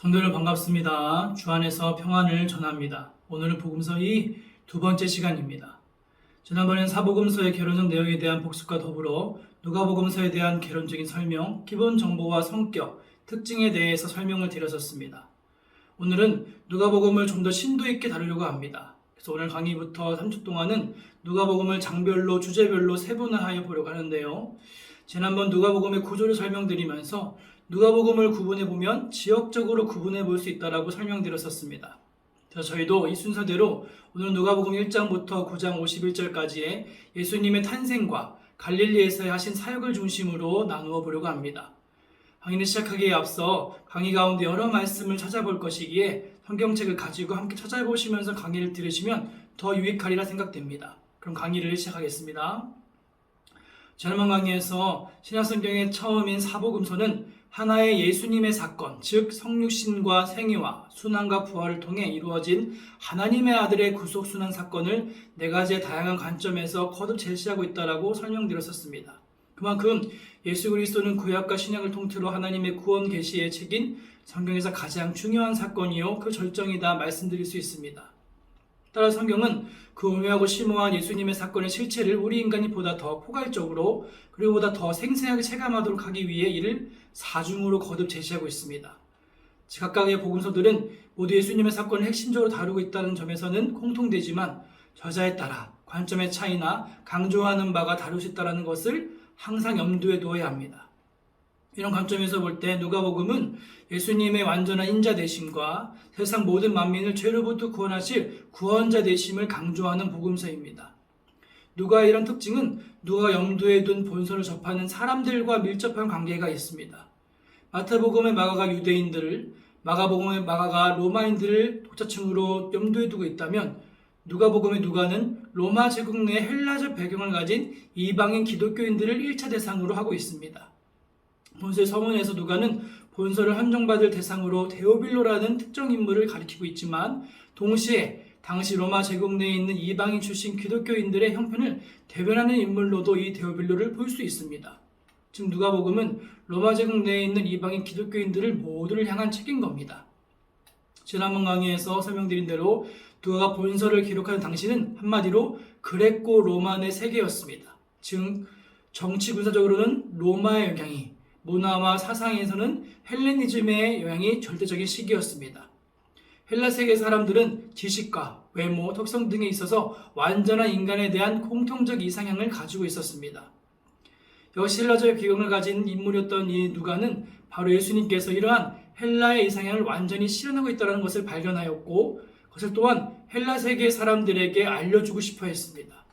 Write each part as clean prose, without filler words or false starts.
성도들 반갑습니다. 주 안에서 평안을 전합니다. 오늘은 복음서의 두 번째 시간입니다. 지난번엔 사복음서의 개론적 내용에 대한 복습과 더불어 누가복음서에 대한 개론적인 설명, 기본 정보와 성격, 특징에 대해서 설명을 드렸었습니다. 오늘은 누가복음을 좀 더 심도 있게 다루려고 합니다. 그래서 오늘 강의부터 3주 동안은 누가복음을 장별로, 주제별로 세분화하여 보려고 하는데요. 지난번 누가복음의 구조를 설명드리면서 누가복음을 구분해보면 지역적으로 구분해 볼 수 있다고 설명드렸었습니다. 그래서 저희도 이 순서대로 오늘 누가복음 1장부터 9장 51절까지의 예수님의 탄생과 갈릴리에서의 하신 사역을 중심으로 나누어 보려고 합니다. 강의를 시작하기에 앞서 강의 가운데 여러 말씀을 찾아볼 것이기에 성경책을 가지고 함께 찾아보시면서 강의를 들으시면 더 유익하리라 생각됩니다. 그럼 강의를 시작하겠습니다. 지난번 강의에서 신약성경의 처음인 사복음서는 하나의 예수님의 사건, 즉 성육신과 생애와 순환과 부활을 통해 이루어진 하나님의 아들의 구속순환 사건을 네 가지의 다양한 관점에서 거듭 제시하고 있다고 설명드렸었습니다. 그만큼 예수 그리스도는 구약과 신약을 통틀어 하나님의 구원 계시의 책인 성경에서 가장 중요한 사건이요 그 절정이다 말씀드릴 수 있습니다. 따라 성경은 그 오묘하고 심오한 예수님의 사건의 실체를 우리 인간이 보다 더 포괄적으로 그리고 보다 더 생생하게 체감하도록 하기 위해 이를 사중으로 거듭 제시하고 있습니다. 각각의 복음서들은 모두 예수님의 사건을 핵심적으로 다루고 있다는 점에서는 공통되지만 저자에 따라 관점의 차이나 강조하는 바가 다를 수 있다는 것을 항상 염두에 두어야 합니다. 이런 관점에서 볼 때 누가복음은 예수님의 완전한 인자 되심과 세상 모든 만민을 죄로부터 구원하실 구원자 되심을 강조하는 복음서입니다. 누가의 이런 특징은 누가가 염두에 둔 본서를 접하는 사람들과 밀접한 관계가 있습니다. 마태복음의 마가가 유대인들을, 마가복음의 마가가 로마인들을 독자층으로 염두에 두고 있다면 누가복음의 누가는 로마 제국 내 헬라적 배경을 가진 이방인 기독교인들을 1차 대상으로 하고 있습니다. 본서의 서문에서 누가는 본서를 헌정받을 대상으로 데오빌로라는 특정 인물을 가리키고 있지만 동시에 당시 로마 제국 내에 있는 이방인 출신 기독교인들의 형편을 대변하는 인물로도 이 데오빌로를 볼 수 있습니다. 즉 누가복음은 로마 제국 내에 있는 이방인 기독교인들을 모두를 향한 책인 겁니다. 지난번 강의에서 설명드린 대로 누가가 본서를 기록하는 당시는 한마디로 그레코 로마 내 세계였습니다. 즉 정치 군사적으로는 로마의 영향이, 문화와 사상에서는 헬레니즘의 영향이 절대적인 시기였습니다. 헬라 세계 사람들은 지식과 외모, 턱성 등에 있어서 완전한 인간에 대한 공통적 이상향을 가지고 있었습니다. 역시 헬라적 배경을 가진 인물이었던 이 누가는 바로 예수님께서 이러한 헬라의 이상향을 완전히 실현하고 있다는 것을 발견하였고 그것을 또한 헬라 세계 사람들에게 알려주고 싶어 했습니다.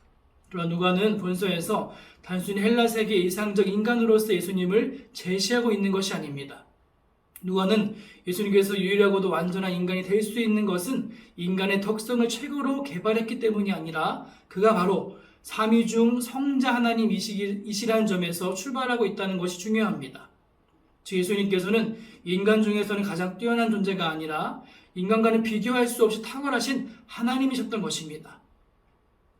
그러나 누가는 본서에서 단순히 헬라 세계의 이상적 인간으로서 예수님을 제시하고 있는 것이 아닙니다. 누가는 예수님께서 유일하고도 완전한 인간이 될 수 있는 것은 인간의 덕성을 최고로 개발했기 때문이 아니라 그가 바로 삼위 중 성자 하나님이시라는 점에서 출발하고 있다는 것이 중요합니다. 즉 예수님께서는 인간 중에서는 가장 뛰어난 존재가 아니라 인간과는 비교할 수 없이 탁월하신 하나님이셨던 것입니다.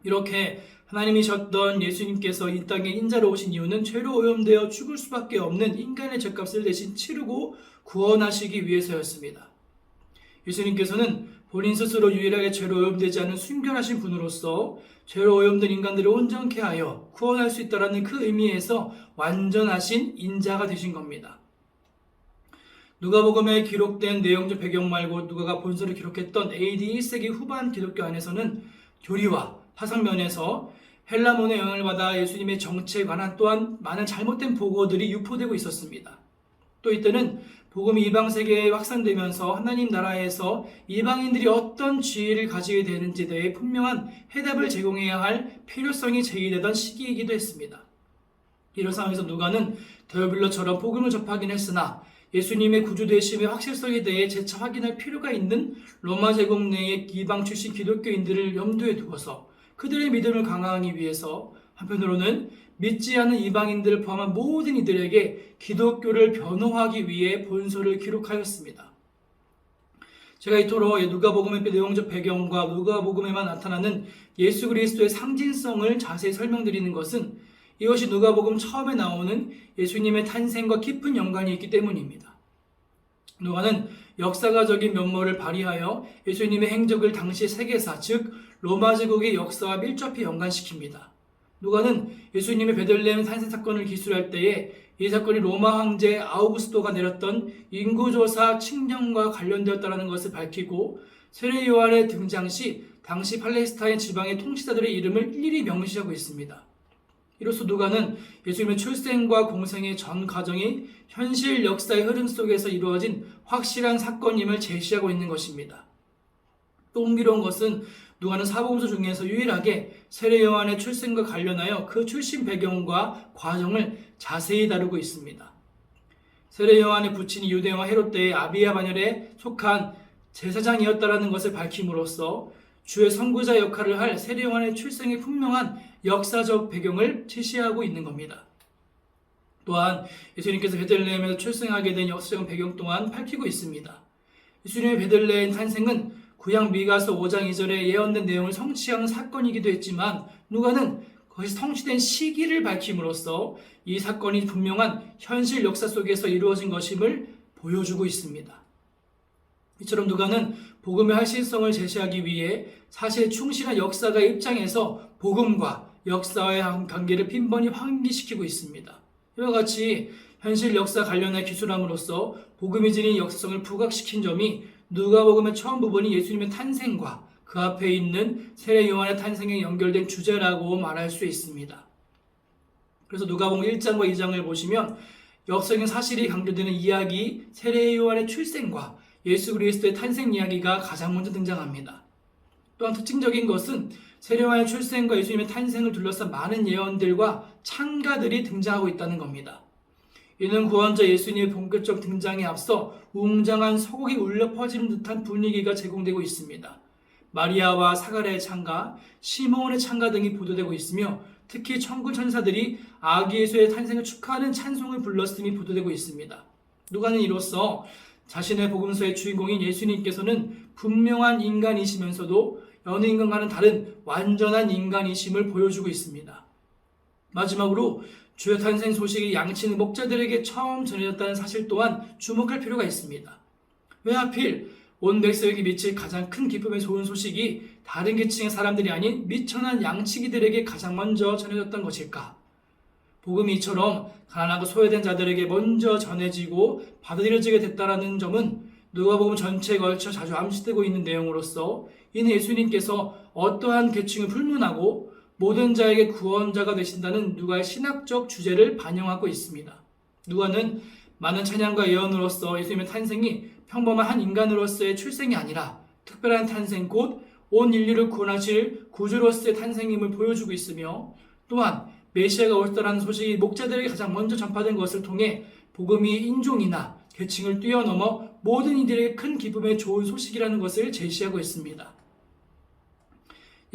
이렇게 하나님이셨던 예수님께서 이 땅에 인자로 오신 이유는 죄로 오염되어 죽을 수밖에 없는 인간의 죄값을 대신 치르고 구원하시기 위해서였습니다. 예수님께서는 본인 스스로 유일하게 죄로 오염되지 않은 순결하신 분으로서 죄로 오염된 인간들을 온전케 하여 구원할 수 있다는 그 의미에서 완전하신 인자가 되신 겁니다. 누가복음에 기록된 내용적 배경 말고 누가가 본서를 기록했던 AD 1세기 후반 기독교 안에서는 교리와 사상 면에서 헬라문의 영향을 받아 예수님의 정체에 관한 또한 많은 잘못된 보고들이 유포되고 있었습니다. 또 이때는 복음이 이방 세계에 확산되면서 하나님 나라에서 이방인들이 어떤 지위를 가지게 되는지에 대해 분명한 해답을 제공해야 할 필요성이 제기되던 시기이기도 했습니다. 이런 상황에서 누가는 데오빌로처럼 복음을 접하긴 했으나 예수님의 구주되심의 확실성에 대해 재차 확인할 필요가 있는 로마 제국 내의 이방 출신 기독교인들을 염두에 두어서 그들의 믿음을 강화하기 위해서 한편으로는 믿지 않는 이방인들을 포함한 모든 이들에게 기독교를 변호하기 위해 본서를 기록하였습니다. 제가 이토록 누가복음의 내용적 배경과 누가복음에만 나타나는 예수 그리스도의 상징성을 자세히 설명드리는 것은 이것이 누가복음 처음에 나오는 예수님의 탄생과 깊은 연관이 있기 때문입니다. 누가는 역사가적인 면모를 발휘하여 예수님의 행적을 당시 세계사, 즉 로마 제국의 역사와 밀접히 연관시킵니다. 누가는 예수님의 베들레헴 탄생 사건을 기술할 때에 이 사건이 로마 황제 아우구스토가 내렸던 인구조사 칙령과 관련되었다는 것을 밝히고 세례 요한의 등장 시 당시 팔레스타인 지방의 통치자들의 이름을 일일이 명시하고 있습니다. 이로써 누가는 예수님의 출생과 공생의 전 과정이 현실 역사의 흐름 속에서 이루어진 확실한 사건임을 제시하고 있는 것입니다. 또 흥미로운 것은 누가는 사복음서 중에서 유일하게 세례 요한의 출생과 관련하여 그 출신 배경과 과정을 자세히 다루고 있습니다. 세례 요한의 부친이 유대와 헤롯 때의 아비야 반열에 속한 제사장이었다는 것을 밝힘으로써 주의 선구자 역할을 할 세례 요한의 출생의 분명한 역사적 배경을 제시하고 있는 겁니다. 또한 예수님께서 베들레헴에서 출생하게 된 역사적 배경 또한 밝히고 있습니다. 예수님의 베들레헴 탄생은 구약 미가서 5장 2절에 예언된 내용을 성취한 사건이기도 했지만 누가는 거기서 성취된 시기를 밝힘으로써 이 사건이 분명한 현실 역사 속에서 이루어진 것임을 보여주고 있습니다. 이처럼 누가는 복음의 할신성을 제시하기 위해 사실에 충실한 역사가의 입장에서 복음과 역사와의 관계를 빈번히 환기시키고 있습니다. 이와 같이 현실 역사 관련해 기술함으로써 복음이 지닌 역사성을 부각시킨 점이 누가복음의 처음 부분이 예수님의 탄생과 그 앞에 있는 세례 요한의 탄생에 연결된 주제라고 말할 수 있습니다. 그래서 누가복음 1장과 2장을 보시면 역사적인 사실이 강조되는 이야기 세례 요한의 출생과 예수 그리스도의 탄생 이야기가 가장 먼저 등장합니다. 또한 특징적인 것은 세례 요한의 출생과 예수님의 탄생을 둘러싼 많은 예언들과 찬가들이 등장하고 있다는 겁니다. 이는 구원자 예수님의 본격적 등장에 앞서 웅장한 서곡이 울려 퍼지는 듯한 분위기가 제공되고 있습니다. 마리아와 사가랴의 찬가, 시몬의 찬가 등이 보도되고 있으며 특히 천군 천사들이 아기 예수의 탄생을 축하하는 찬송을 불렀음이 보도되고 있습니다. 누가는 이로써 자신의 복음서의 주인공인 예수님께서는 분명한 인간이시면서도 여느 인간과는 다른 완전한 인간이심을 보여주고 있습니다. 마지막으로 주의 탄생 소식이 양치는 목자들에게 처음 전해졌다는 사실 또한 주목할 필요가 있습니다. 왜 하필 온 백성에게 미칠 가장 큰 기쁨의 좋은 소식이 다른 계층의 사람들이 아닌 미천한 양치기들에게 가장 먼저 전해졌던 것일까? 복음이 이처럼 가난하고 소외된 자들에게 먼저 전해지고 받아들여지게 됐다는 점은 누가복음 전체에 걸쳐 자주 암시되고 있는 내용으로서 이는 예수님께서 어떠한 계층을 불문하고 모든 자에게 구원자가 되신다는 누가의 신학적 주제를 반영하고 있습니다. 누가는 많은 찬양과 예언으로서 예수님의 탄생이 평범한 한 인간으로서의 출생이 아니라 특별한 탄생 곧 온 인류를 구원하실 구주로서의 탄생임을 보여주고 있으며 또한 메시아가 오셨다는 소식이 목자들에게 가장 먼저 전파된 것을 통해 복음이 인종이나 계층을 뛰어넘어 모든 이들에게 큰 기쁨의 좋은 소식이라는 것을 제시하고 있습니다.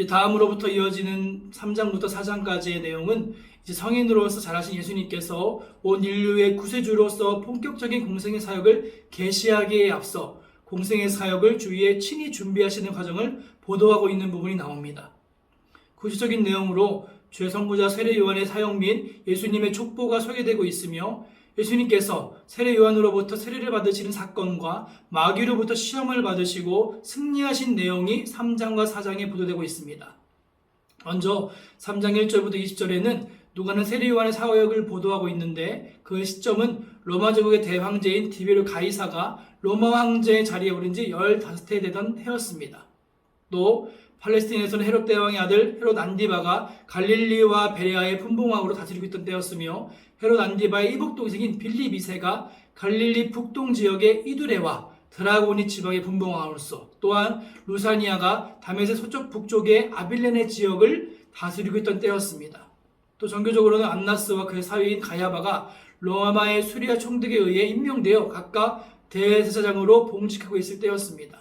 다음으로부터 이어지는 3장부터 4장까지의 내용은 이제 성인으로서 자라신 예수님께서 온 인류의 구세주로서 본격적인 공생의 사역을 계시하기에 앞서 공생의 사역을 주위에 친히 준비하시는 과정을 보도하고 있는 부분이 나옵니다. 구체적인 내용으로 주의 선구자 세례 요한의 사역 및 예수님의 족보가 소개되고 있으며 예수님께서 세례 요한으로부터 세례를 받으시는 사건과 마귀로부터 시험을 받으시고 승리하신 내용이 3장과 4장에 보도되고 있습니다. 먼저 3장 1절부터 20절에는 누가는 세례 요한의 사역을 보도하고 있는데 그 시점은 로마 제국의 대황제인 디베르 가이사가 로마 황제의 자리에 오른 지 15해 되던 해였습니다. 또 팔레스틴에서는 헤롯 대왕의 아들 헤롯 안디바가 갈릴리와 베레아의 분봉왕으로 다스리고 있던 때였으며 헤롯 안디바의 이복 동생인 빌립 2세가 갈릴리 북동 지역의 이두레와 드라고니 지방의 분봉왕으로서 또한 루사니아가 다메섹 서쪽 북쪽의 아빌레네 지역을 다스리고 있던 때였습니다. 또 정교적으로는 안나스와 그의 사위인 가야바가 로마의 수리아 총독에 의해 임명되어 각각 대제사장으로 봉직하고 있을 때였습니다.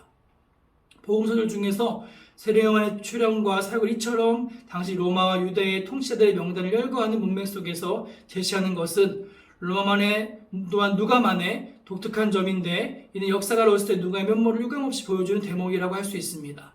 복음서들 중에서 세례 요한의 출현과 사역을 이처럼 당시 로마와 유대의 통치자들의 명단을 열거하는 문맥 속에서 제시하는 것은 로마만의 또한 누가만의 독특한 점인데 이는 역사가로서 누가의 면모를 유감없이 보여주는 대목이라고 할 수 있습니다.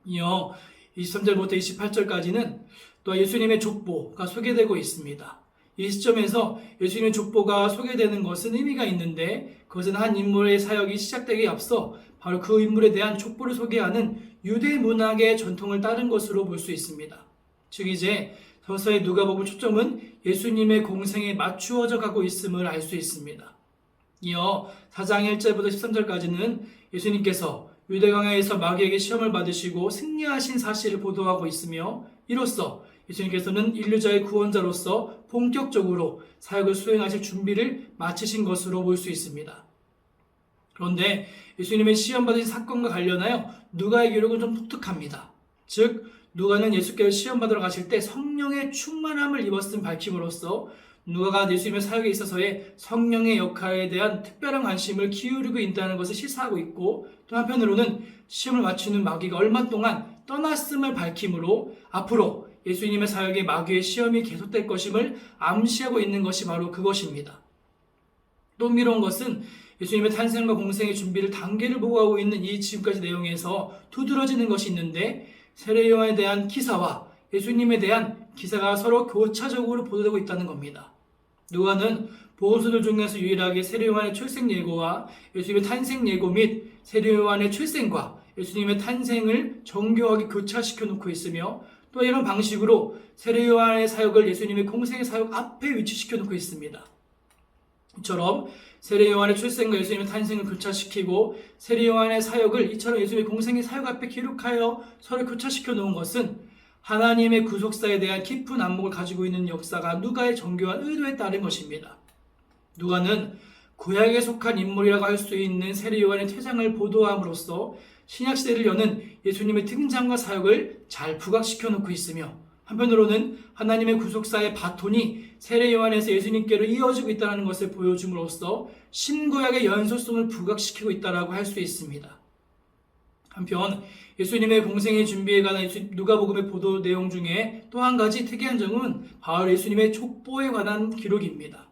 이어 23절부터 28절까지는 또 예수님의 족보가 소개되고 있습니다. 이 시점에서 예수님의 족보가 소개되는 것은 의미가 있는데 그것은 한 인물의 사역이 시작되기에 앞서 바로 그 인물에 대한 족보를 소개하는 유대 문학의 전통을 따른 것으로 볼 수 있습니다. 즉 이제 서서히 누가복음 초점은 예수님의 공생에 맞추어져 가고 있음을 알 수 있습니다. 이어 4장 1절부터 13절까지는 예수님께서 유대광야에서 마귀에게 시험을 받으시고 승리하신 사실을 보도하고 있으며 이로써 예수님께서는 인류자의 구원자로서 본격적으로 사역을 수행하실 준비를 마치신 것으로 볼 수 있습니다. 그런데 예수님의 시험받으신 사건과 관련하여 누가의 기록은 좀 독특합니다. 즉 누가는 예수께서 시험받으러 가실 때 성령의 충만함을 입었음 밝힘으로써 누가가 예수님의 사역에 있어서의 성령의 역할에 대한 특별한 관심을 기울이고 있다는 것을 시사하고 있고 또 한편으로는 시험을 맞추는 마귀가 얼마 동안 떠났음을 밝힘으로 앞으로 예수님의 사역에 마귀의 시험이 계속될 것임을 암시하고 있는 것이 바로 그것입니다. 또 흥미로운 것은 예수님의 탄생과 공생의 준비를 단계를 보고하고 있는 이 지금까지 내용에서 두드러지는 것이 있는데 세례 요한에 대한 기사와 예수님에 대한 기사가 서로 교차적으로 보도되고 있다는 겁니다. 누가는 복음서들 중에서 유일하게 세례 요한의 출생 예고와 예수님의 탄생 예고 및 세례 요한의 출생과 예수님의 탄생을 정교하게 교차시켜 놓고 있으며 또 이런 방식으로 세례 요한의 사역을 예수님의 공생의 사역 앞에 위치시켜 놓고 있습니다. 이처럼 세례 요한의 출생과 예수님의 탄생을 교차시키고 세례 요한의 사역을 이처럼 예수님의 공생의 사역 앞에 기록하여 서로 교차시켜 놓은 것은 하나님의 구속사에 대한 깊은 안목을 가지고 있는 역사가 누가의 정교한 의도에 따른 것입니다. 누가는 구약에 속한 인물이라고 할 수 있는 세례 요한의 퇴장을 보도함으로써 신약시대를 여는 예수님의 등장과 사역을 잘 부각시켜 놓고 있으며 한편으로는 하나님의 구속사의 바톤이 세례 요한에서 예수님께로 이어지고 있다는 것을 보여줌으로써 신구약의 연소성을 부각시키고 있다고 할 수 있습니다. 한편 예수님의 공생의 준비에 관한 누가복음의 보도 내용 중에 또 한 가지 특이한 점은 바로 예수님의 족보에 관한 기록입니다.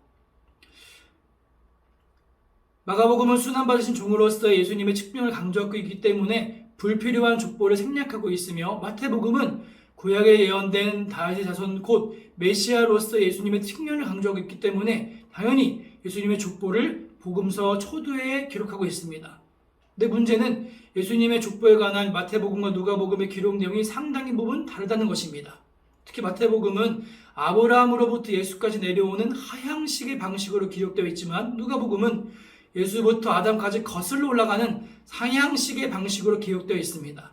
마가복음은 순환받으신 종으로서 예수님의 측명을 강조하고 있기 때문에 불필요한 족보를 생략하고 있으며 마태복음은 구약에 예언된 다윗의 자손 곧 메시아로서 예수님의 측면을 강조하고 있기 때문에 당연히 예수님의 족보를 복음서 초두에 기록하고 있습니다. 근데 문제는 예수님의 족보에 관한 마태복음과 누가복음의 기록 내용이 상당히 부분 다르다는 것입니다. 특히 마태복음은 아브라함으로부터 예수까지 내려오는 하향식의 방식으로 기록되어 있지만 누가복음은 예수부터 아담까지 거슬러 올라가는 상향식의 방식으로 기록되어 있습니다.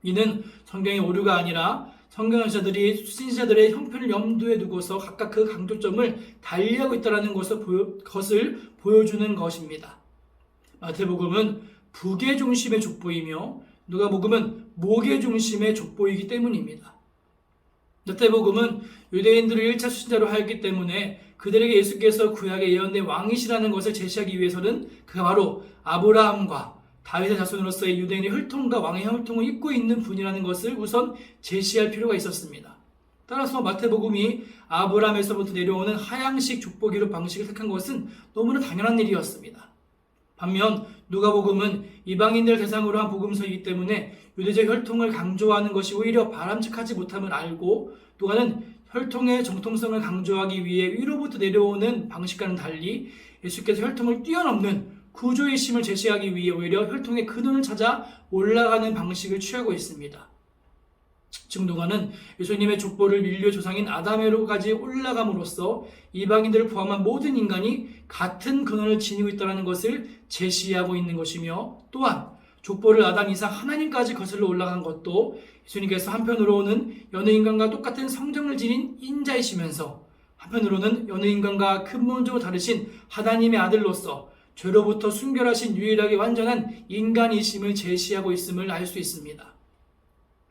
이는 성경의 오류가 아니라 성경학자들이 수신자들의 형편을 염두에 두고서 각각 그 강조점을 달리하고 있다는 것을 보여주는 것입니다. 마태복음은 북의 중심의 족보이며 누가복음은 목의 중심의 족보이기 때문입니다. 마태복음은 유대인들을 1차 수신자로 하였기 때문에 그들에게 예수께서 구약에 예언된 왕이시라는 것을 제시하기 위해서는 그가 바로 아브라함과 다윗의 자손으로서의 유대인의 혈통과 왕의 혈통을 잇고 있는 분이라는 것을 우선 제시할 필요가 있었습니다. 따라서 마태복음이 아브라함에서부터 내려오는 하향식 족보 기록 방식을 택한 것은 너무나 당연한 일이었습니다. 반면 누가복음은 이방인들 대상으로 한 복음서이기 때문에 유대적 혈통을 강조하는 것이 오히려 바람직하지 못함을 알고 누가는 혈통의 정통성을 강조하기 위해 위로부터 내려오는 방식과는 달리 예수께서 혈통을 뛰어넘는 구조의심을 제시하기 위해 오히려 혈통의 근원을 찾아 올라가는 방식을 취하고 있습니다. 즉 누가는 예수님의 족보를 인류의 조상인 아담으로까지 올라감으로써 이방인들을 포함한 모든 인간이 같은 근원을 지니고 있다는 것을 제시하고 있는 것이며 또한 족보를 아담 이상 하나님까지 거슬러 올라간 것도 예수님께서 한편으로는 여느 인간과 똑같은 성정을 지닌 인자이시면서 한편으로는 여느 인간과 근본적으로 다르신 하나님의 아들로서 죄로부터 순결하신 유일하게 완전한 인간이심을 제시하고 있음을 알 수 있습니다.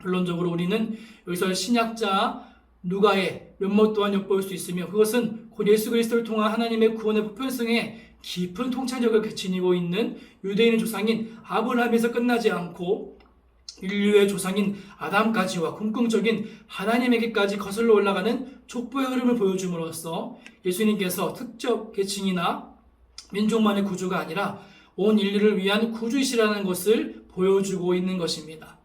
결론적으로 우리는 여기서 신약자 누가의 면목 또한 엿볼 수 있으며 그것은 곧 예수 그리스도를 통한 하나님의 구원의 보편성에 깊은 통찰력을 지니고 있는 유대인의 조상인 아브라함에서 끝나지 않고 인류의 조상인 아담까지와 궁극적인 하나님에게까지 거슬러 올라가는 족보의 흐름을 보여줌으로써 예수님께서 특정 계층이나 민족만의 구주가 아니라 온 인류를 위한 구주이시라는 것을 보여주고 있는 것입니다.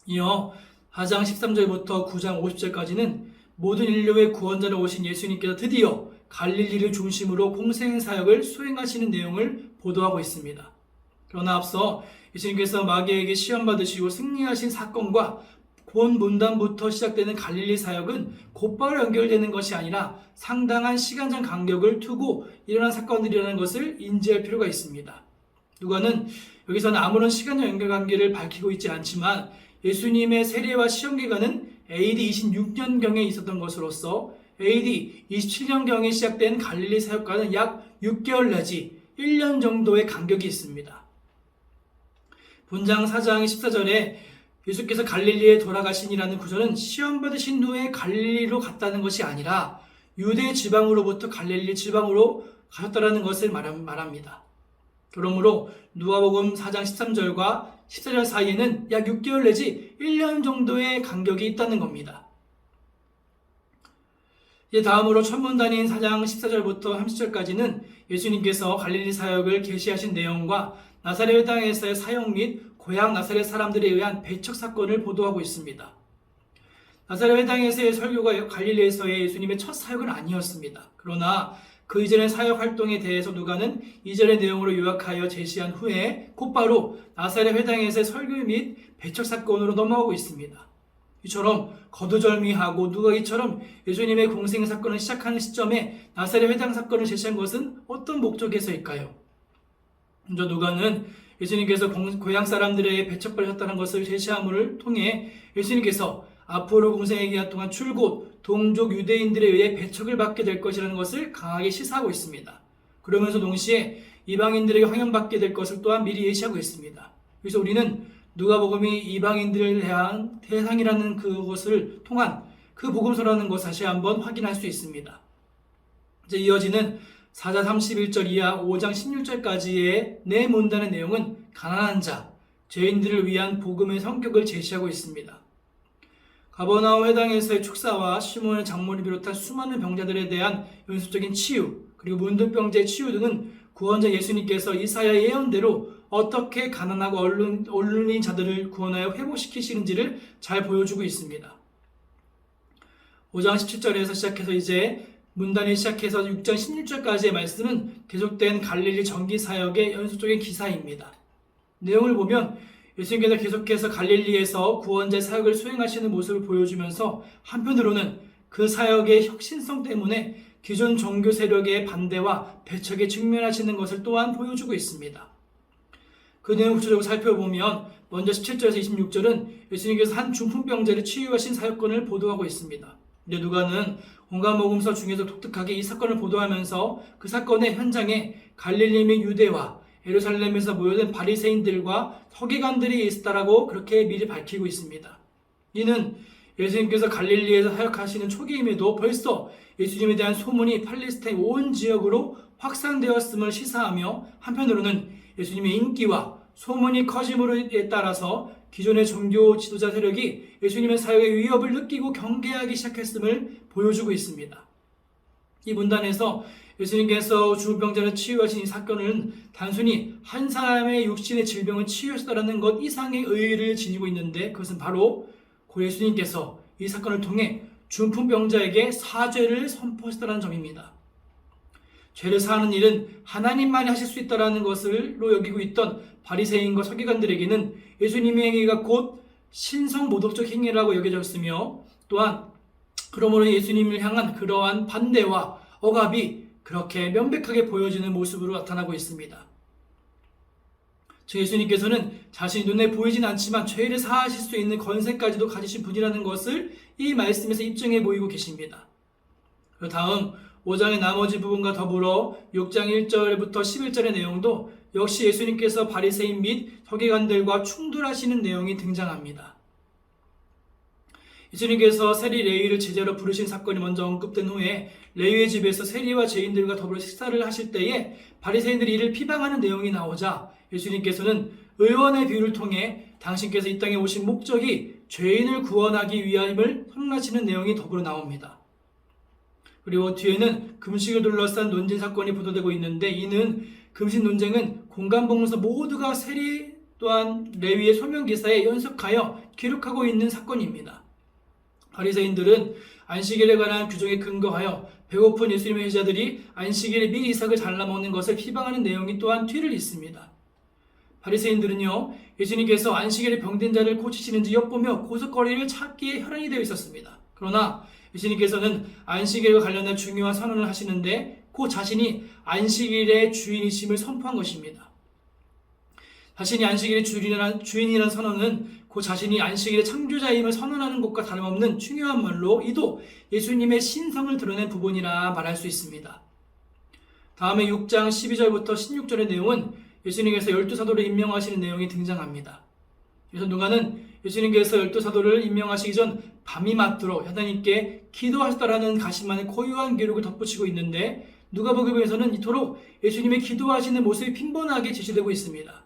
이어 4장 13절부터 9장 50절까지는 모든 인류의 구원자로 오신 예수님께서 드디어 갈릴리를 중심으로 공생 사역을 수행하시는 내용을 보도하고 있습니다. 그러나 앞서 예수님께서 마귀에게 시험받으시고 승리하신 사건과 본 문단부터 시작되는 갈릴리 사역은 곧바로 연결되는 것이 아니라 상당한 시간적 간격을 두고 일어난 사건들이라는 것을 인지할 필요가 있습니다. 누가는 여기서는 아무런 시간적 연결관계를 밝히고 있지 않지만 예수님의 세례와 시험 기간은 AD 26년경에 있었던 것으로서 AD 27년경에 시작된 갈릴리 사역과는 약 6개월 내지 1년 정도의 간격이 있습니다. 본장 4장 14절에 예수께서 갈릴리에 돌아가시니라는 구절은 시험 받으신 후에 갈릴리로 갔다는 것이 아니라 유대 지방으로부터 갈릴리 지방으로 가셨다는 것을 말합니다. 그러므로 누가복음 4장 13절과 14절 사이에는 약 6개월 내지 1년 정도의 간격이 있다는 겁니다. 이제 다음으로 천문단인 4장 14절부터 30절까지는 예수님께서 갈릴리 사역을 계시하신 내용과 나사렛 땅에서의 사역 및 고향 나사렛 사람들에 의한 배척 사건을 보도하고 있습니다. 나사렛 땅에서의 설교가 갈릴리에서의 예수님의 첫 사역은 아니었습니다. 그러나 그 이전의 사역 활동에 대해서 누가는 이전의 내용으로 요약하여 제시한 후에 곧바로 나사렛 회당에서의 설교 및 배척 사건으로 넘어가고 있습니다. 이처럼 거두절미하고 누가 이처럼 예수님의 공생 사건을 시작하는 시점에 나사렛 회당 사건을 제시한 것은 어떤 목적에서일까요? 먼저 누가는 예수님께서 고향 사람들에게 배척받으셨다는 것을 제시함을 통해 예수님께서 앞으로 공생의 기간 동안 줄곧 동족 유대인들에 의해 배척을 받게 될 것이라는 것을 강하게 시사하고 있습니다. 그러면서 동시에 이방인들에게 환영받게 될 것을 또한 미리 예시하고 있습니다. 그래서 우리는 누가복음이 이방인들에 대한 대상이라는 그것을 통한 그 복음서라는 것을 다시 한번 확인할 수 있습니다. 이제 이어지는 4장 31절 이하 5장 16절까지의 네 문단의 내용은 가난한 자, 죄인들을 위한 복음의 성격을 제시하고 있습니다. 가버나움 회당에서의 축사와 시몬의 장모를 비롯한 수많은 병자들에 대한 연속적인 치유, 그리고 문둥병자의 치유 등은 구원자 예수님께서 이사야의 예언대로 어떻게 가난하고 얼룩인 자들을 구원하여 회복시키시는지를 잘 보여주고 있습니다. 5장 17절에서 시작해서 이제 문단이 시작해서 6장 16절까지의 말씀은 계속된 갈릴리 전기 사역의 연속적인 기사입니다. 내용을 보면 예수님께서 계속해서 갈릴리에서 구원자의 사역을 수행하시는 모습을 보여주면서 한편으로는 그 사역의 혁신성 때문에 기존 종교 세력의 반대와 배척에 직면하시는 것을 또한 보여주고 있습니다. 그 내용 구체적으로 살펴보면 먼저 17절에서 26절은 예수님께서 한 중풍병자를 치유하신 사역권을 보도하고 있습니다. 근데 누가는 공간복음서 중에서 독특하게 이 사건을 보도하면서 그 사건의 현장에 갈릴리 및 유대와 예루살렘에서 모여든 바리새인들과 서기관들이 있었다라고 그렇게 미리 밝히고 있습니다. 이는 예수님께서 갈릴리에서 사역하시는 초기임에도 벌써 예수님에 대한 소문이 팔레스타인 온 지역으로 확산되었음을 시사하며 한편으로는 예수님의 인기와 소문이 커짐으로에 따라서 기존의 종교 지도자 세력이 예수님의 사역의 위협을 느끼고 경계하기 시작했음을 보여주고 있습니다. 이 문단에서 예수님께서 중풍병자를 치유하신 이 사건은 단순히 한 사람의 육신의 질병을 치유하셨다는 것 이상의 의의를 지니고 있는데 그것은 바로 고 예수님께서 이 사건을 통해 중풍병자에게 사죄를 선포하셨다는 점입니다. 죄를 사하는 일은 하나님만이 하실 수 있다는 것으로 여기고 있던 바리새인과 서기관들에게는 예수님의 행위가 곧 신성모독적 행위라고 여겨졌으며 또한 그러므로 예수님을 향한 그러한 반대와 억압이 그렇게 명백하게 보여지는 모습으로 나타나고 있습니다. 즉 예수님께서는 자신이 눈에 보이진 않지만 죄를 사하실 수 있는 권세까지도 가지신 분이라는 것을 이 말씀에서 입증해 보이고 계십니다. 그 다음 5장의 나머지 부분과 더불어 6장 1절부터 11절의 내용도 역시 예수님께서 바리새인 및 서기관들과 충돌하시는 내용이 등장합니다. 예수님께서 세리 레위를 제자로 부르신 사건이 먼저 언급된 후에 레위의 집에서 세리와 죄인들과 더불어 식사를 하실 때에 바리새인들이 이를 비방하는 내용이 나오자 예수님께서는 의원의 비유를 통해 당신께서 이 땅에 오신 목적이 죄인을 구원하기 위함을 선언하시는 내용이 더불어 나옵니다. 그리고 뒤에는 금식을 둘러싼 논쟁 사건이 보도되고 있는데 이는 금식 논쟁은 공간복음서 모두가 세리 또한 레위의 소명기사에 연속하여 기록하고 있는 사건입니다. 바리새인들은 안식일에 관한 규정에 근거하여 배고픈 예수님의 제자들이 안식일에 미리 이삭을 잘라 먹는 것을 비방하는 내용이 또한 뒤를 잇습니다. 바리새인들은요, 예수님께서 안식일에 병든 자를 고치시는지 엿보며 고속거리를 찾기에 혈안이 되어 있었습니다. 그러나 예수님께서는 안식일과 관련된 중요한 선언을 하시는데 그 자신이 안식일의 주인이심을 선포한 것입니다. 자신이 안식일의 주인이라는 선언은 그 자신이 안식일의 창조자임을 선언하는 것과 다름없는 중요한 말로 이도 예수님의 신성을 드러낸 부분이라 말할 수 있습니다. 다음에 6장 12절부터 16절의 내용은 예수님께서 12사도를 임명하시는 내용이 등장합니다. 그래서 누가는 예수님께서 12사도를 임명하시기 전 밤이 맞도록 하나님께 기도하셨다라는 가시만의 고유한 기록을 덧붙이고 있는데 누가복음에서는 이토록 예수님의 기도하시는 모습이 빈번하게 제시되고 있습니다.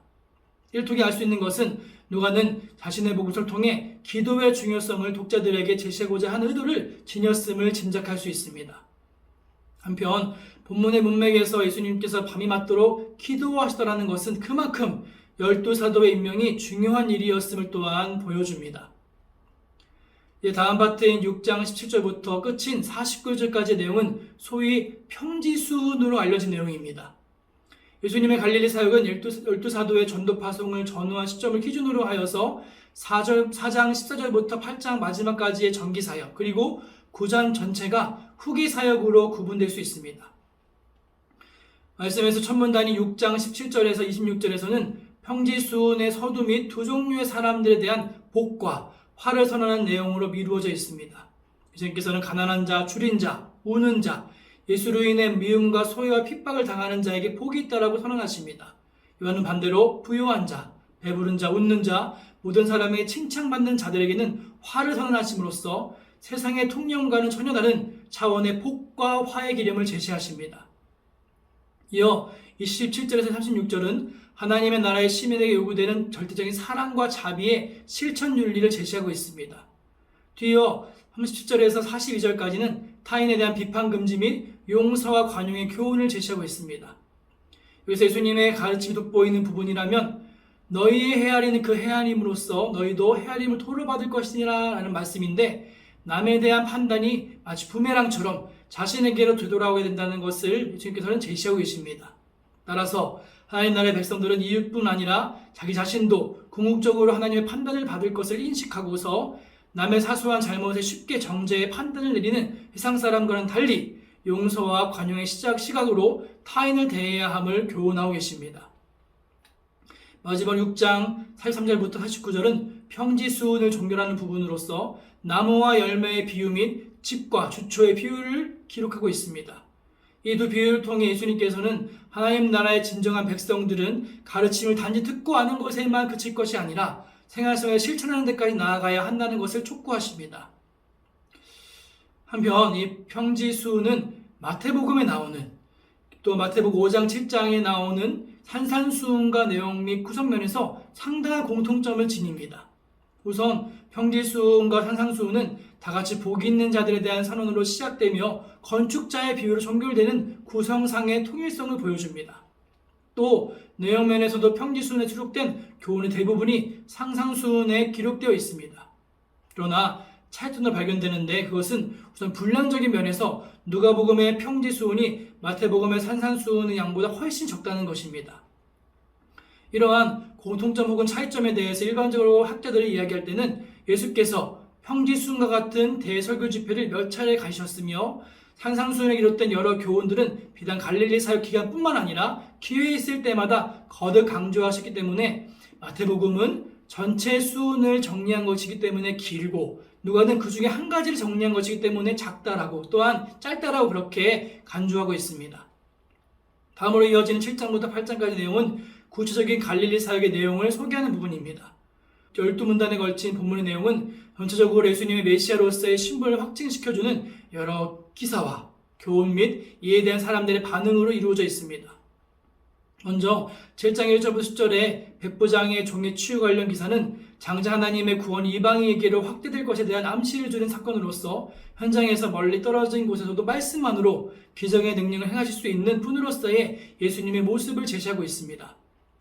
이를 통해 알 수 있는 것은 누가는 자신의 복음서를 통해 기도의 중요성을 독자들에게 제시하고자 하는 의도를 지녔음을 짐작할 수 있습니다. 한편 본문의 문맥에서 예수님께서 밤이 맞도록 기도하시더라는 것은 그만큼 12사도의 임명이 중요한 일이었음을 또한 보여줍니다. 다음 파트인 6장 17절부터 끝인 49절까지의 내용은 소위 평지수훈으로 알려진 내용입니다. 예수님의 갈릴리 사역은 12사도의 전도 파송을 전후한 시점을 기준으로 하여서 4장 14절부터 8장 마지막까지의 전기 사역, 그리고 9장 전체가 후기 사역으로 구분될 수 있습니다. 말씀에서 첫 문단이 6장 17절에서 26절에서는 평지수훈의 서두 및 두 종류의 사람들에 대한 복과 화를 선언하는 내용으로 미루어져 있습니다. 예수님께서는 가난한 자, 줄인 자, 우는 자, 예수로 인해 미움과 소외와 핍박을 당하는 자에게 복이 있다라고 선언하십니다. 요한은 반대로 부요한 자, 배부른 자, 웃는 자, 모든 사람에게 칭찬받는 자들에게는 화를 선언하심으로써 세상의 통념과는 전혀 다른 차원의 복과 화의 개념을 제시하십니다. 이어 27절에서 36절은 하나님의 나라의 시민에게 요구되는 절대적인 사랑과 자비의 실천 윤리를 제시하고 있습니다. 뒤이어 37절에서 42절까지는 타인에 대한 비판 금지 및 용서와 관용의 교훈을 제시하고 있습니다. 여기서 예수님의 가르침이 돋보이는 부분이라면 너희의 헤아리는 그 헤아림으로써 너희도 헤아림을 토로받을 것이니라 라는 말씀인데, 남에 대한 판단이 마치 부메랑처럼 자신에게로 되돌아오게 된다는 것을 예수님께서는 제시하고 계십니다. 따라서 하나님 나라의 백성들은 이웃뿐 아니라 자기 자신도 궁극적으로 하나님의 판단을 받을 것을 인식하고서 남의 사소한 잘못에 쉽게 정죄의 판단을 내리는 세상 사람과는 달리 용서와 관용의 시각으로 타인을 대해야 함을 교훈하고 계십니다. 마지막 6장 43절부터 49절은 평지수훈을 종결하는 부분으로서 나무와 열매의 비유 및 집과 주초의 비유를 기록하고 있습니다. 이 두 비유를 통해 예수님께서는 하나님 나라의 진정한 백성들은 가르침을 단지 듣고 아는 것에만 그칠 것이 아니라 생활 속에 실천하는 데까지 나아가야 한다는 것을 촉구하십니다. 한편 이 평지수훈은 마태복음에 나오는, 또 마태복음 5장 7장에 나오는 산산수훈과 내용 및 구성면에서 상당한 공통점을 지닙니다. 우선 평지수훈과 산산수훈은 다같이 복이 있는 자들에 대한 선언으로 시작되며 건축자의 비유로 종결되는 구성상의 통일성을 보여줍니다. 또 내용면에서도 평지수훈에 수록된 교훈의 대부분이 산산수훈에 기록되어 있습니다. 그러나 차이점도 발견되는데 그것은 우선 분량적인 면에서 누가복음의 평지수훈이 마태복음의 산산수훈의 양보다 훨씬 적다는 것입니다. 이러한 공통점 혹은 차이점에 대해서 일반적으로 학자들이 이야기할 때는 예수께서 평지수훈과 같은 대설교 집회를 몇 차례 가셨으며 산상수훈에 기록된 여러 교훈들은 비단 갈릴리 사역 기간뿐만 아니라 기회 있을 때마다 거듭 강조하셨기 때문에 마태복음은 전체 수훈을 정리한 것이기 때문에 길고, 누가는 그 중에 한 가지를 정리한 것이기 때문에 작다라고, 또한 짧다라고 그렇게 간주하고 있습니다. 다음으로 이어지는 7장부터 8장까지 내용은 구체적인 갈릴리 사역의 내용을 소개하는 부분입니다. 12문단에 걸친 본문의 내용은 전체적으로 예수님의 메시아로서의 신분을 확증시켜주는 여러 기사와 교훈 및 이에 대한 사람들의 반응으로 이루어져 있습니다. 먼저 7장 1절부터 10절에 백부장의 종의 치유 관련 기사는 장자 하나님의 구원이 이방인에게로 확대될 것에 대한 암시를 주는 사건으로서 현장에서 멀리 떨어진 곳에서도 말씀만으로 기적의 능력을 행하실 수 있는 분으로서의 예수님의 모습을 제시하고 있습니다.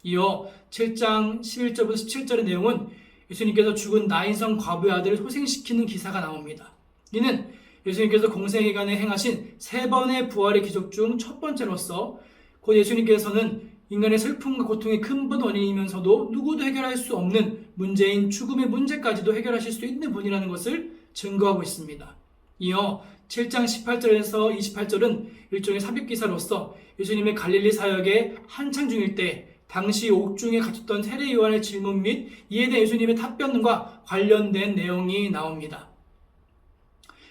이어 7장 11절부터 17절의 내용은 예수님께서 죽은 나인성 과부의 아들을 소생시키는 기사가 나옵니다. 이는 예수님께서 공생애간에 행하신 3번의 부활의 기적 중 첫 번째로서 곧 예수님께서는 인간의 슬픔과 고통의 근본 원인이면서도 누구도 해결할 수 없는 문제인 죽음의 문제까지도 해결하실 수 있는 분이라는 것을 증거하고 있습니다. 이어 7장 18절에서 28절은 일종의 삽입기사로서 예수님의 갈릴리 사역의 한창 중일 때 당시 옥중에 갇혔던 세례 요한의 질문 및 이에 대해 예수님의 답변과 관련된 내용이 나옵니다.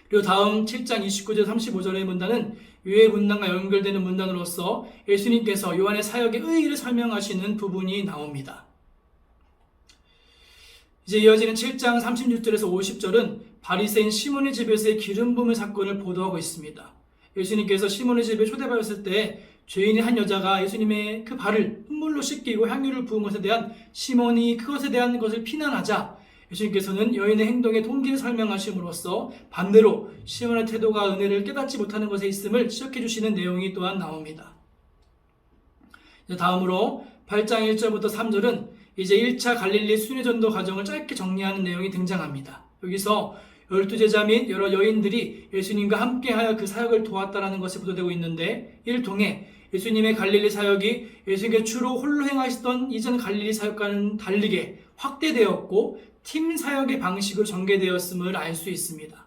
그리고 다음 7장 29절 35절의 문단은 유해 문단과 연결되는 문단으로서 예수님께서 요한의 사역의 의의를 설명하시는 부분이 나옵니다. 이제 이어지는 7장 36절에서 50절은 바리새인 시몬의 집에서의 기름 부음의 사건을 보도하고 있습니다. 예수님께서 시몬의 집에 초대받았을 때 죄인의 한 여자가 예수님의 그 발을 눈물로 씻기고 향유를 부은 것에 대한 시몬이 그것에 대한 것을 비난하자 예수님께서는 여인의 행동의 동기를 설명하심으로써 반대로 시몬의 태도가 은혜를 깨닫지 못하는 것에 있음을 지적해 주시는 내용이 또한 나옵니다. 다음으로 8장 1절부터 3절은 이제 1차 갈릴리 순회전도 과정을 짧게 정리하는 내용이 등장합니다. 여기서 12제자 및 여러 여인들이 예수님과 함께하여 그 사역을 도왔다라는 것이 보도되고 있는데, 이를 통해 예수님의 갈릴리 사역이 예수님께 주로 홀로 행하시던 이전 갈릴리 사역과는 다르게 확대되었고 팀 사역의 방식으로 전개되었음을 알 수 있습니다.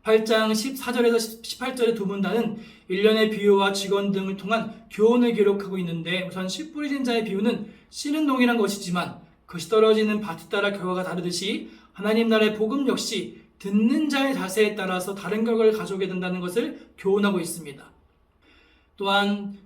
8장 14절에서 18절의 두 문단은 일련의 비유와 직원 등을 통한 교훈을 기록하고 있는데, 우선 씨 뿌리진 자의 비유는 씨는 동일한 것이지만 그것이 떨어지는 밭에 따라 결과가 다르듯이 하나님 나라의 복음 역시 듣는 자의 자세에 따라서 다른 결과를 가져오게 된다는 것을 교훈하고 있습니다. 또한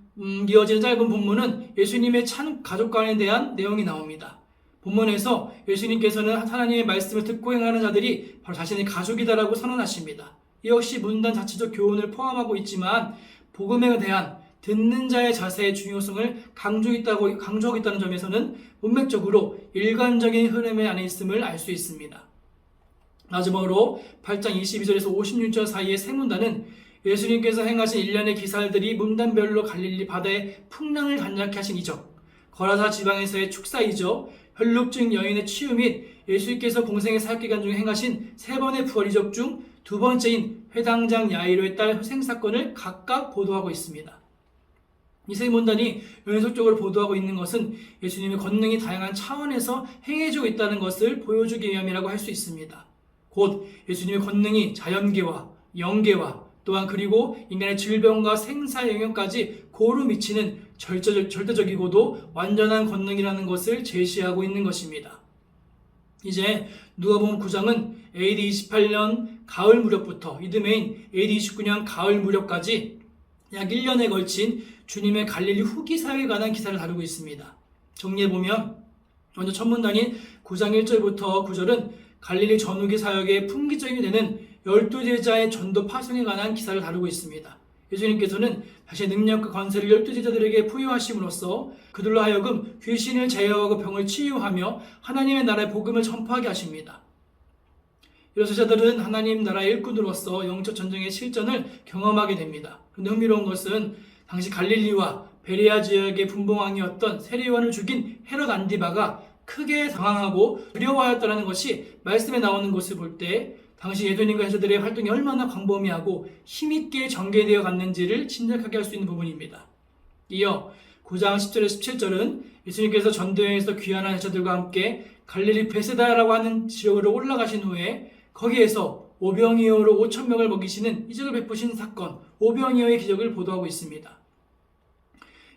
이어지는 짧은 본문은 예수님의 참 가족관에 대한 내용이 나옵니다. 본문에서 예수님께서는 하나님의 말씀을 듣고 행하는 자들이 바로 자신의 가족이다라고 선언하십니다. 이 역시 문단 자체적 교훈을 포함하고 있지만 복음에 대한 듣는 자의 자세의 중요성을 강조하고 있다는 점에서는 문맥적으로 일관적인 흐름의 안에 있음을 알 수 있습니다. 마지막으로 8장 22절에서 56절 사이의 세 문단은 예수님께서 행하신 일련의 기사들이 문단별로 갈릴리 바다의 풍랑을 단장케 하신 이적, 거라사 지방에서의 축사이적, 혈육증 여인의 치유 및 예수님께서 공생의 사역기간 중에 행하신 3번의 부활 이적 중 두 번째인 회당장 야이로의 딸 회생사건을 각각 보도하고 있습니다. 이 세 문단이 연속적으로 보도하고 있는 것은 예수님의 권능이 다양한 차원에서 행해지고 있다는 것을 보여주기 위함이라고 할 수 있습니다. 곧 예수님의 권능이 자연계와 영계와 또한 그리고 인간의 질병과 생사의 영역까지 고루 미치는 절대적이고도 완전한 권능이라는 것을 제시하고 있는 것입니다. 이제 누가복음 9장은 AD 28년 가을 무렵부터 이듬해인 AD 29년 가을 무렵까지 약 1년에 걸친 주님의 갈릴리 후기 사역에 관한 기사를 다루고 있습니다. 정리해보면 먼저 첫 문단인 9장 1절부터 9절은 갈릴리 전후기 사역의 풍기적이 되는 12제자의 전도 파송에 관한 기사를 다루고 있습니다. 예수님께서는 자신의 능력과 권세를 12제자들에게 부여하심으로써 그들로 하여금 귀신을 제어하고 병을 치유하며 하나님의 나라의 복음을 전파하게 하십니다. 이로써 제자들은 하나님 나라의 일꾼으로서 영적 전쟁의 실전을 경험하게 됩니다. 그런데 흥미로운 것은 당시 갈릴리와 베레아 지역의 분봉왕이었던 세례 요한을 죽인 헤롯 안디바가 크게 당황하고 두려워하였다는 것이 말씀에 나오는 것을 볼 때 당시 예수님과 제자들의 활동이 얼마나 광범위하고 힘있게 전개되어 갔는지를 짐작하게 할 수 있는 부분입니다. 이어 9장 10절에서 17절은 예수님께서 전도여행에서 귀환한 제자들과 함께 갈릴리 베세다라고 하는 지역으로 올라가신 후에 거기에서 오병이어로 5,000명을 먹이시는 이적을 베푸신 사건, 오병이어의 기적을 보도하고 있습니다.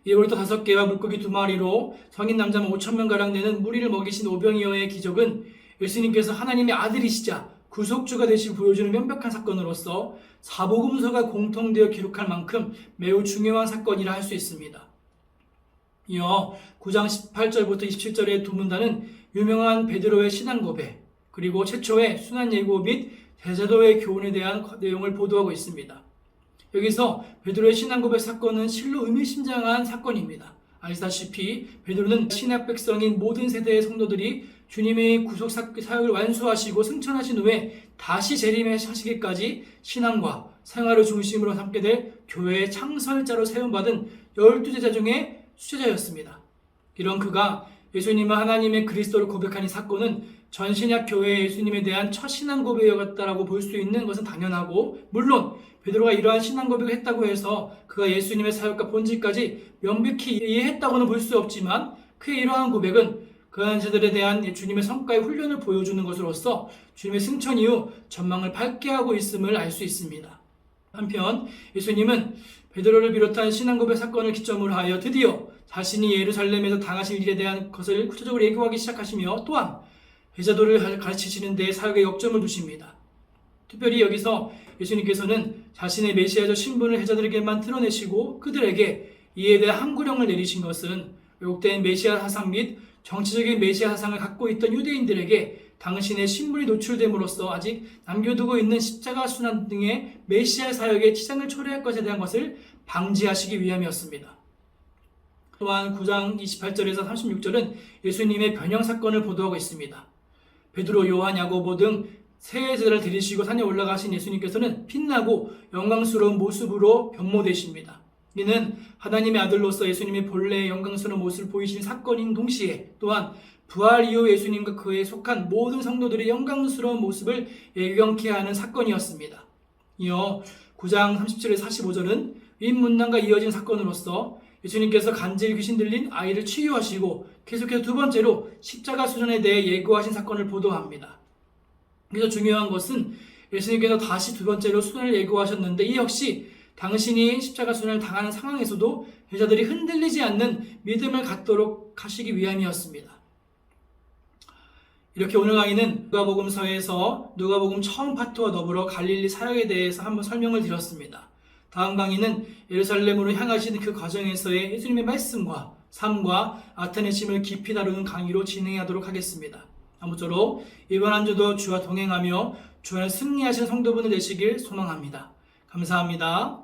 이후부터 5개와 물고기 2마리로 성인 남자만 5,000명가량 되는 무리를 먹이신 오병이어의 기적은 예수님께서 하나님의 아들이시자 구속주가 되시고 보여주는 명백한 사건으로서 사복음서가 공통되어 기록할 만큼 매우 중요한 사건이라 할 수 있습니다. 이어 9장 18절부터 27절의 두 문단은 유명한 베드로의 신앙 고백, 그리고 최초의 순환 예고 및 대제도의 교훈에 대한 내용을 보도하고 있습니다. 여기서 베드로의 신앙 고백 사건은 실로 의미심장한 사건입니다. 아시다시피 베드로는 신약 백성인 모든 세대의 성도들이 주님의 구속 사역을 완수하시고 승천하신 후에 다시 재림하시기까지 신앙과 생활을 중심으로 삼게 될 교회의 창설자로 세움받은 12제자 중에 수제자였습니다. 이런 그가 예수님은 하나님의 그리스도를 고백한 이 사건은 전신약 교회의 예수님에 대한 첫 신앙 고백이었다라고 볼 수 있는 것은 당연하고, 물론 베드로가 이러한 신앙 고백을 했다고 해서 그가 예수님의 사역과 본질까지 명백히 이해했다고는 볼 수 없지만, 그의 이러한 고백은 그러한 자들에 대한 주님의 성과의 훈련을 보여주는 것으로서 주님의 승천 이후 전망을 밝게 하고 있음을 알 수 있습니다. 한편 예수님은 베드로를 비롯한 신앙 고백 사건을 기점으로 하여 드디어 자신이 예루살렘에서 당하실 일에 대한 것을 구체적으로 예고하기 시작하시며, 또한 제자도를 가르치시는 데 사역에 역점을 두십니다. 특별히 여기서 예수님께서는 자신의 메시아적 신분을 제자들에게만 드러내시고 그들에게 이에 대한 항구령을 내리신 것은 왜곡된 메시아 사상 및 정치적인 메시아 사상을 갖고 있던 유대인들에게 당신의 신분이 노출됨으로써 아직 남겨두고 있는 십자가 순환 등의 메시아 사역의 치장을 초래할 것에 대한 것을 방지하시기 위함이었습니다. 또한 9장 28절에서 36절은 예수님의 변형 사건을 보도하고 있습니다. 베드로, 요한, 야고보 등 세 제자를 데리시고 산에 올라가신 예수님께서는 빛나고 영광스러운 모습으로 변모되십니다. 이는 하나님의 아들로서 예수님의 본래의 영광스러운 모습을 보이신 사건인 동시에 또한 부활 이후 예수님과 그에 속한 모든 성도들의 영광스러운 모습을 예견케 하는 사건이었습니다. 이어 9장 37에서 45절은 윗문난과 이어진 사건으로서 예수님께서 간질 귀신 들린 아이를 치유하시고 계속해서 두 번째로 십자가 수련에 대해 예고하신 사건을 보도합니다. 그래서 중요한 것은 예수님께서 다시 두 번째로 수련을 예고하셨는데, 이 역시 당신이 십자가 수련을 당하는 상황에서도 제자들이 흔들리지 않는 믿음을 갖도록 하시기 위함이었습니다. 이렇게 오늘 강의는 누가복음서에서 누가복음 처음 파트와 더불어 갈릴리 사역에 대해서 한번 설명을 드렸습니다. 다음 강의는 예루살렘으로 향하시는 그 과정에서의 예수님의 말씀과 삶과 나타내심을 깊이 다루는 강의로 진행하도록 하겠습니다. 아무쪼록 이번 한 주도 주와 동행하며 주 안에 승리하신 성도분들 되시길 소망합니다. 감사합니다.